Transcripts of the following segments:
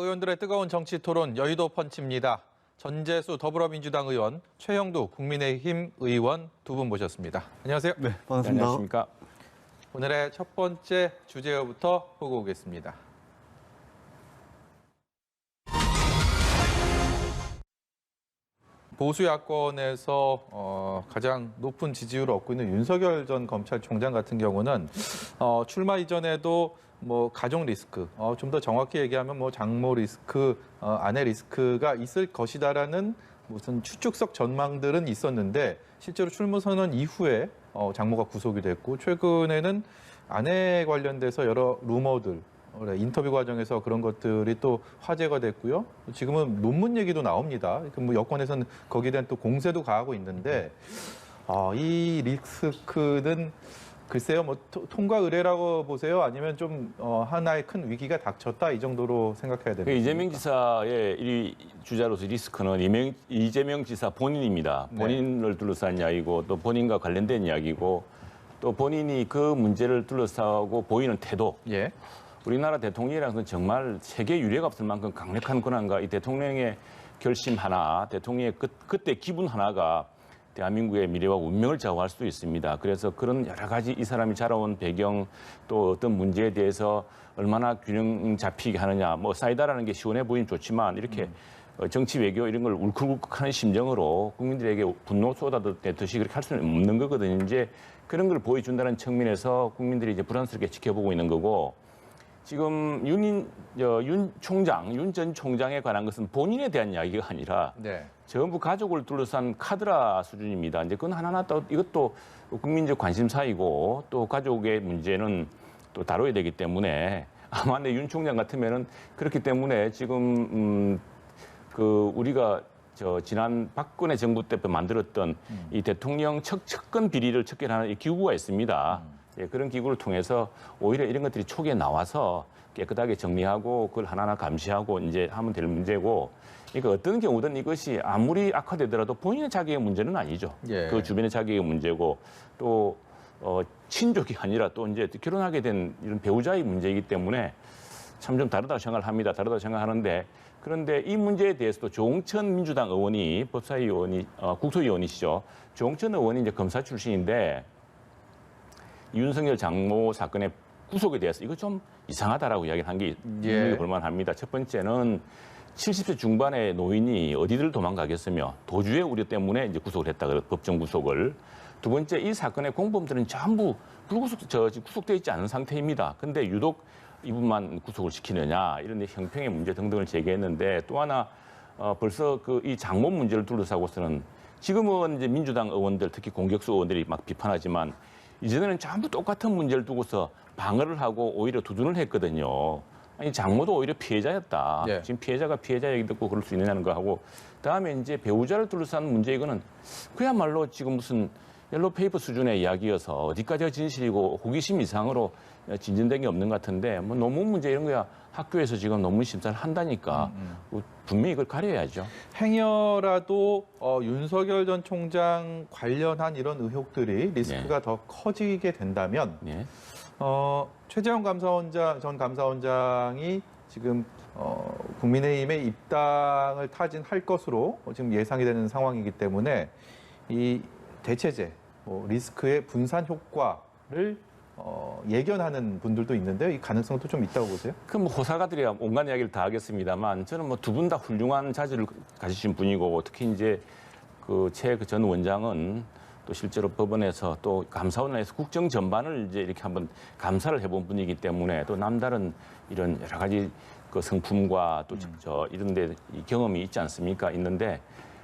의원들의 뜨거운 정치 토론 여의도 펀치입니다. 전재수 더불어민주당 의원, 최영두 국민의힘 의원 두 분 모셨습니다. 안녕하세요. 네, 반갑습니다. 네, 안녕하십니까. 오늘의 첫 번째 주제어부터 보고 오겠습니다. 보수 야권에서 가장 높은 지지율을 얻고 있는 윤석열 전 검찰총장 같은 경우는 출마 이전에도 뭐 가족 리스크, 좀 더 정확히 얘기하면 뭐 장모 리스크, 아내 리스크가 있을 것이다라는 무슨 추측성 전망들은 있었는데 실제로 출마 선언 이후에 장모가 구속이 됐고 최근에는 아내 관련돼서 여러 루머들 인터뷰 과정에서 그런 것들이 또 화제가 됐고요. 지금은 논문 얘기도 나옵니다. 뭐 여권에서는 거기에 대한 또 공세도 가하고 있는데 이 리스크는 글쎄요, 뭐 통과 의례라고 보세요? 아니면 좀 하나의 큰 위기가 닥쳤다 이 정도로 생각해야 됩니까? 이재명 지사의 1위 주자로서 리스크는 이재명 지사 본인입니다. 본인을 둘러싼 이야기고 또 본인과 관련된 이야기고 또 본인이 그 문제를 둘러싸고 보이는 태도. 예. 우리나라 대통령이라는 정말 세계 유례가 없을 만큼 강력한 권한과 이 대통령의 결심 하나, 대통령의 그때 기분 하나가 대한민국의 미래와 운명을 좌우할 수도 있습니다. 그래서 그런 여러 가지 이 사람이 자라온 배경 또 어떤 문제에 대해서 얼마나 균형 잡히게 하느냐, 뭐 사이다라는 게 시원해 보이면 좋지만 이렇게 정치 외교 이런 걸 울컥울컥하는 심정으로 국민들에게 분노 쏟아내듯이 그렇게 할 수는 없는 거거든요. 이제 그런 걸 보여준다는 측면에서 국민들이 이제 불안스럽게 지켜보고 있는 거고. 지금 윤 전 총장에 관한 것은 본인에 대한 이야기가 아니라 전부 가족을 둘러싼 카드라 수준입니다. 이제 그건 하나하나 또 이것도 국민적 관심사이고 또 가족의 문제는 또 다뤄야 되기 때문에 아마 내 윤 총장 같으면은 그렇기 때문에 지금 우리가 지난 박근혜 정부 때 만들었던 이 대통령 측근 비리를 척결하는 이 기구가 있습니다. 그런 기구를 통해서 오히려 이런 것들이 초기에 나와서 깨끗하게 정리하고 그걸 하나하나 감시하고 이제 하면 될 문제고, 그러니까 어떤 경우든 이것이 아무리 악화되더라도 본인의 자격의 문제는 아니죠. 그 주변의 자격의 문제고 또 친족이 아니라 또 이제 결혼하게 된 이런 배우자의 문제이기 때문에 참 좀 다르다고 생각을 합니다. 다르다고 생각하는데 그런데 이 문제에 대해서도 조홍천 민주당 의원이 법사위원이 국토위원이시죠. 조홍천 의원이 이제 검사 출신인데. 윤석열 장모 사건의 구속에 대해서 이거 좀 이상하다라고 이야기를 한 게 볼만합니다. 첫 번째는 70세 중반의 노인이 어디를 도망가겠으며 도주의 우려 때문에 이제 구속을 했다, 법정 구속을. 두 번째, 이 사건의 공범들은 전부 구속돼 있지 않은 상태입니다. 근데 유독 이분만 구속을 시키느냐 이런 형평의 문제 등등을 제기했는데 또 하나 벌써 이 장모 문제를 둘러싸고서는 지금은 이제 민주당 의원들 특히 공격수 의원들이 막 비판하지만. 이전에는 전부 똑같은 문제를 두고서 방어를 하고 오히려 두둔을 했거든요. 아니 장모도 오히려 피해자였다. 지금 피해자가 피해자 얘기 듣고 그럴 수 있느냐는 거 하고 그다음에 이제 배우자를 둘러싼 문제 이거는 그야말로 지금 무슨 옐로페이퍼 수준의 이야기여서 어디까지가 진실이고 호기심 이상으로 진전된 게 없는 것 같은데 뭐 논문 문제 이런 거야 학교에서 지금 논문 심사를 한다니까 분명히 이걸 가려야죠. 행여라도 윤석열 전 총장 관련한 이런 의혹들이 리스크가 더 커지게 된다면 최재형 전 감사원장이 지금 국민의힘에 입당을 타진할 것으로 지금 예상이 되는 상황이기 때문에 이 대체제, 리스크의 분산 효과를 예견하는 분들도 있는데 이 가능성도 좀 있다고 보세요? 그럼 호사가들이 온갖 이야기를 다 하겠습니다만 저는 뭐 두 분 다 훌륭한 자질을 가지신 분이고 특히 이제 최 전 원장은 또 실제로 법원에서 또 감사원에서 국정 전반을 이제 이렇게 한번 감사를 해본 분이기 때문에 또 남다른 이런 여러 가지 그 성품과 또 이런데 경험이 있지 않습니까? 있는데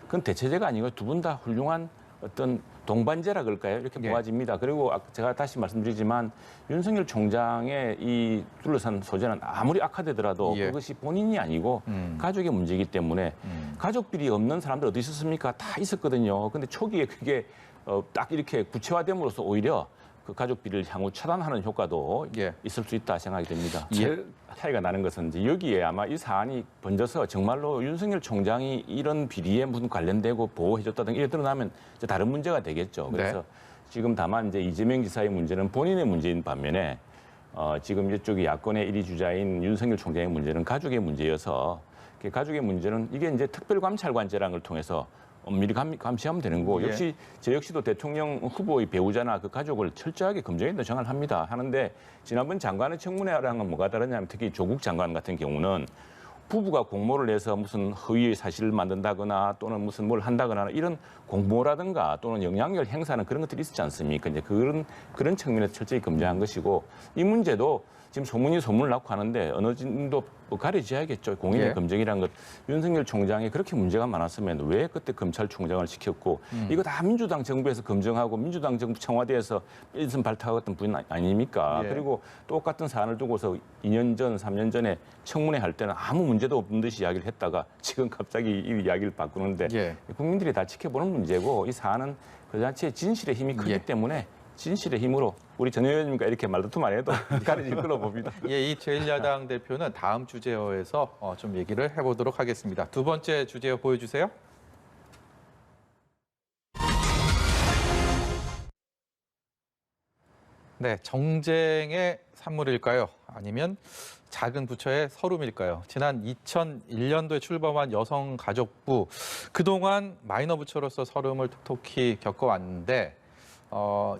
그건 대체제가 아니고 두 분 다 훌륭한 어떤 동반자라 그럴까요? 이렇게 보아집니다. 그리고 제가 다시 말씀드리지만 윤석열 총장의 이 둘러싼 소재는 아무리 악화되더라도 그것이 본인이 아니고 가족의 문제이기 때문에 가족 비리 없는 사람들 어디 있었습니까? 다 있었거든요. 근데 초기에 그게 딱 이렇게 구체화됨으로써 오히려 그 가족 비리를 향후 차단하는 효과도 있을 수 있다 생각이 됩니다. 제일 차이가 나는 것은 이제 여기에 아마 이 사안이 번져서 정말로 윤석열 총장이 이런 비리에 무슨 관련되고 보호해줬다든가 이래 드러나면 이제 다른 문제가 되겠죠. 그래서 지금 다만 이제 이재명 지사의 문제는 본인의 문제인 반면에 지금 이쪽이 야권의 1위 주자인 윤석열 총장의 문제는 가족의 문제여서 가족의 문제는 이게 이제 특별감찰관제라는 걸 통해서 엄밀히 감시하면 되는 거고 예. 역시 저 역시도 대통령 후보의 배우자나 그 가족을 철저하게 검증해서 정을 합니다. 하는데 지난번 장관의 청문회랑은 뭐가 다르냐면 특히 조국 장관 같은 경우는 부부가 공모를 해서 무슨 허위의 사실을 만든다거나 또는 무슨 뭘 한다거나 이런 공모라든가 또는 영향력을 행사하는 그런 것들이 있지 않습니까? 이제 그런 측면에서 철저히 검증한 것이고 이 문제도 지금 소문이 소문을 낳고 하는데 어느 정도 가려져야겠죠. 공인의 예. 검증이라는 것. 윤석열 총장이 그렇게 문제가 많았으면 왜 그때 검찰총장을 시켰고 이거 다 민주당 정부에서 검증하고 민주당 정부 청와대에서 일선 발탁했던 분 아닙니까? 예. 그리고 똑같은 사안을 두고서 2년 전, 3년 전에 청문회 할 때는 아무 문제도 없는 듯이 이야기를 했다가 지금 갑자기 이 이야기를 바꾸는데 예. 국민들이 다 지켜보는 문제고 이 사안은 그 자체의 진실의 힘이 크기 예. 때문에 진실의 힘으로 우리 전 의원님과 이렇게 말다툼 안 해도 가려질 걸로 봅니다. 예, 이 제1야당 대표는 다음 주제어에서 좀 얘기를 해보도록 하겠습니다. 두 번째 주제어 보여주세요. 네, 정쟁의 산물일까요? 아니면 작은 부처의 서름일까요? 지난 2001년도에 출범한 여성가족부, 그동안 마이너 부처로서 서름을 톡톡히 겪어왔는데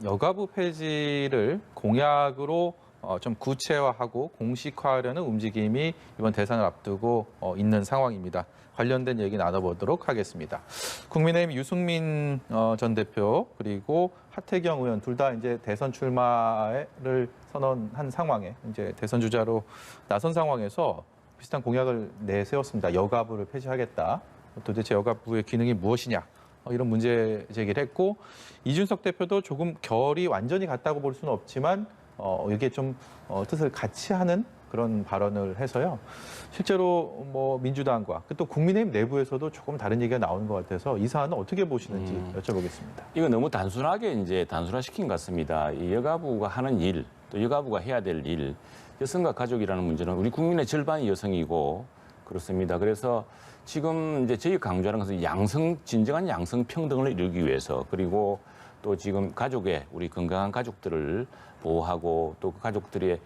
여가부 폐지를 공약으로 좀 구체화하고 공식화하려는 움직임이 이번 대선을 앞두고 있는 상황입니다. 관련된 얘기 나눠보도록 하겠습니다. 국민의힘 유승민 전 대표 그리고 하태경 의원 둘 다 이제 대선 출마를 선언한 상황에 이제 대선 주자로 나선 상황에서 비슷한 공약을 내세웠습니다. 여가부를 폐지하겠다. 도대체 여가부의 기능이 무엇이냐? 이런 문제 제기를 했고 이준석 대표도 조금 결이 완전히 같다고 볼 수는 없지만 이게 좀 뜻을 같이 하는 그런 발언을 해서요. 실제로 뭐 민주당과 또 국민의힘 내부에서도 조금 다른 얘기가 나오는 것 같아서 이 사안은 어떻게 보시는지 여쭤보겠습니다. 이거 너무 단순하게 이제 단순화시킨 것 같습니다. 이 여가부가 하는 일, 또 여가부가 해야 될 일, 여성과 가족이라는 문제는 우리 국민의 절반이 여성이고 그렇습니다. 그래서 지금 이제 저희 강조하는 것은 진정한 양성 평등을 이루기 위해서 그리고 또 지금 가족의 우리 건강한 가족들을 보호하고 또 그 가족들의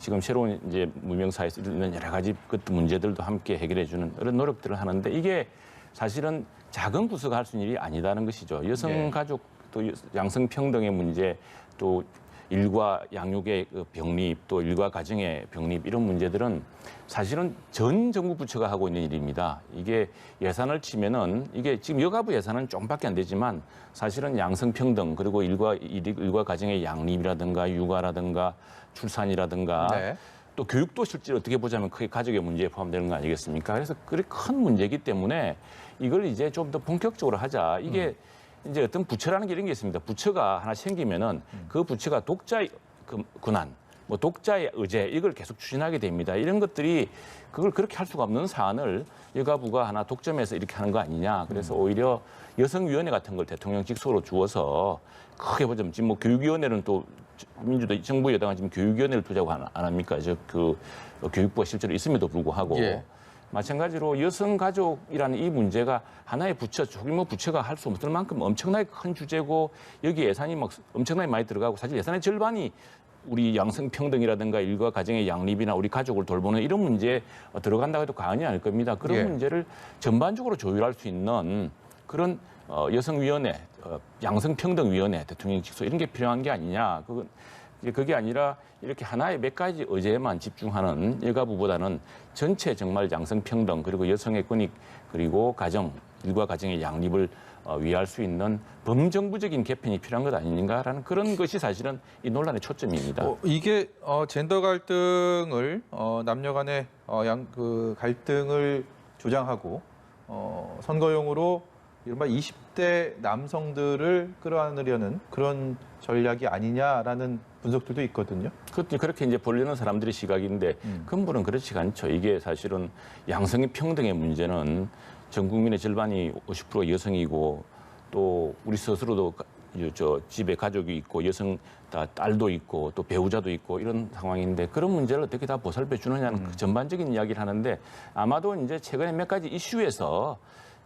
지금 새로운 이제 문명사회에서 있는 여러 가지 문제들도 함께 해결해주는 그런 노력들을 하는데 이게 사실은 작은 부서가 할 수 있는 일이 아니다는 것이죠. 여성 가족 또 양성 평등의 문제 또 일과 양육의 병립 또 일과 가정의 병립 이런 문제들은 사실은 전 정부 부처가 하고 있는 일입니다. 이게 예산을 치면은 이게 지금 여가부 예산은 좀밖에 안 되지만 사실은 양성평등 그리고 일과 가정의 양립이라든가 육아라든가 출산이라든가 네. 또 교육도 실제로 어떻게 보자면 크게 가족의 문제에 포함되는 거 아니겠습니까? 그래서 그렇게 큰 문제이기 때문에 이걸 이제 좀 더 본격적으로 하자. 이게 이제 어떤 부처라는 게 이런 게 있습니다. 부처가 하나 생기면은 그 부처가 독자의 권한, 뭐 독자의 의제 이걸 계속 추진하게 됩니다. 이런 것들이 그걸 그렇게 할 수가 없는 사안을 여가부가 하나 독점해서 이렇게 하는 거 아니냐. 그래서 오히려 여성위원회 같은 걸 대통령 직속으로 주어서 크게 보자면 지금 뭐 교육위원회는 또 민주당 정부 여당은 지금 교육위원회를 두자고 안 합니까? 교육부가 실제로 있음에도 불구하고. 예. 마찬가지로 여성가족이라는 이 문제가 하나의 부처, 소규모 부처가 할 수 없을 만큼 엄청나게 큰 주제고 여기 예산이 막 엄청나게 많이 들어가고 사실 예산의 절반이 우리 양성평등이라든가 일과 가정의 양립이나 우리 가족을 돌보는 이런 문제에 들어간다고 해도 과언이 아닐 겁니다. 그런 예. 문제를 전반적으로 조율할 수 있는 그런 여성위원회, 양성평등위원회, 대통령 직속 이런 게 필요한 게 아니냐. 그게 아니라 이렇게 하나의 몇 가지 의제에만 집중하는 여가부보다는 전체 정말 양성평등 그리고 여성의 권익 그리고 일과 가정의 양립을 위할 수 있는 범정부적인 개편이 필요한 것 아닌가라는 그런 것이 사실은 이 논란의 초점입니다. 이게 젠더 갈등을 남녀 간의 갈등을 조장하고 선거용으로 이른바 20대 남성들을 끌어안으려는 그런 전략이 아니냐라는 분석들도 있거든요. 그렇게 이제 보려는 사람들의 시각인데 근본은 그렇지가 않죠. 이게 사실은 양성의 평등의 문제는 전 국민의 절반이 50% 여성이고 또 우리 스스로도 집에 가족이 있고 여성 딸도 있고 또 배우자도 있고 이런 상황인데 그런 문제를 어떻게 다 보살펴 주느냐는 그 전반적인 이야기를 하는데 아마도 이제 최근에 몇 가지 이슈에서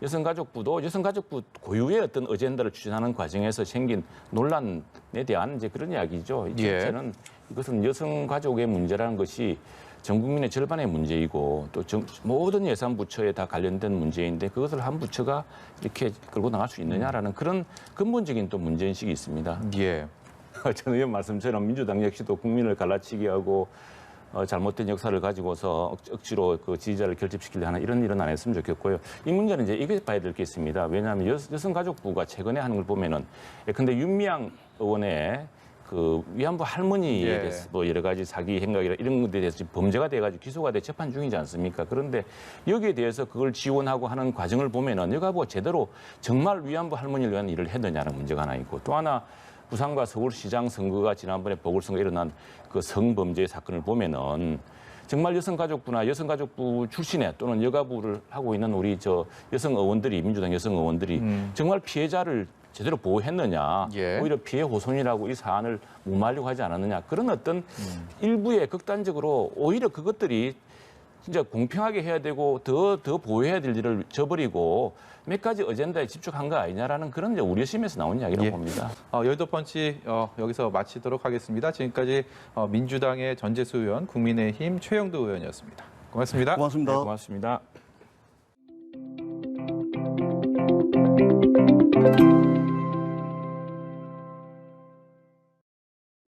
여성가족부도 여성가족부 고유의 어떤 어젠다를 추진하는 과정에서 생긴 논란에 대한 이제 그런 이야기죠. 예. 저는 이것은 여성가족의 문제라는 것이 전 국민의 절반의 문제이고 또 모든 예산 부처에 다 관련된 문제인데 그것을 한 부처가 이렇게 끌고 나갈 수 있느냐라는 그런 근본적인 또 문제인식이 있습니다. 예. 전 의원 말씀처럼 민주당 역시도 국민을 갈라치기 하고 잘못된 역사를 가지고서 억지로 그 지지자를 결집시키려 하는 이런 일은 안 했으면 좋겠고요. 이 문제는 이제 이게 봐야 될 게 있습니다. 왜냐하면 여성가족부가 최근에 하는 걸 보면은 예컨대 윤미향 의원의 그 위안부 할머니에 예. 대해서 뭐 여러 가지 사기 행각이나 이런 것에 대해서 지금 범죄가 돼가지고 기소가 돼 재판 중이지 않습니까? 그런데 여기에 대해서 그걸 지원하고 하는 과정을 보면은 여가부가 제대로 정말 위안부 할머니를 위한 일을 했느냐는 문제가 하나 있고 또 하나 부산과 서울시장 선거가 지난번에 보궐선거에 일어난 그 성범죄 사건을 보면은 정말 여성가족부나 여성가족부 출신의 또는 여가부를 하고 있는 우리 저 여성 의원들이 민주당 여성 의원들이 정말 피해자를 제대로 보호했느냐 예. 오히려 피해 호손이라고 이 사안을 무마하려고 하지 않았느냐 그런 어떤 일부의 극단적으로 오히려 그것들이 진짜 공평하게 해야 되고 더 보호해야 될 일을 저버리고 몇 가지 어젠다에 집중한 거 아니냐라는 그런 이제 우려심에서 나온 이야기라고 예. 봅니다. 여의도 펀치 여기서 마치도록 하겠습니다. 지금까지 민주당의 전재수 의원, 국민의힘 최영두 의원이었습니다. 고맙습니다. 고맙습니다. 네, 고맙습니다.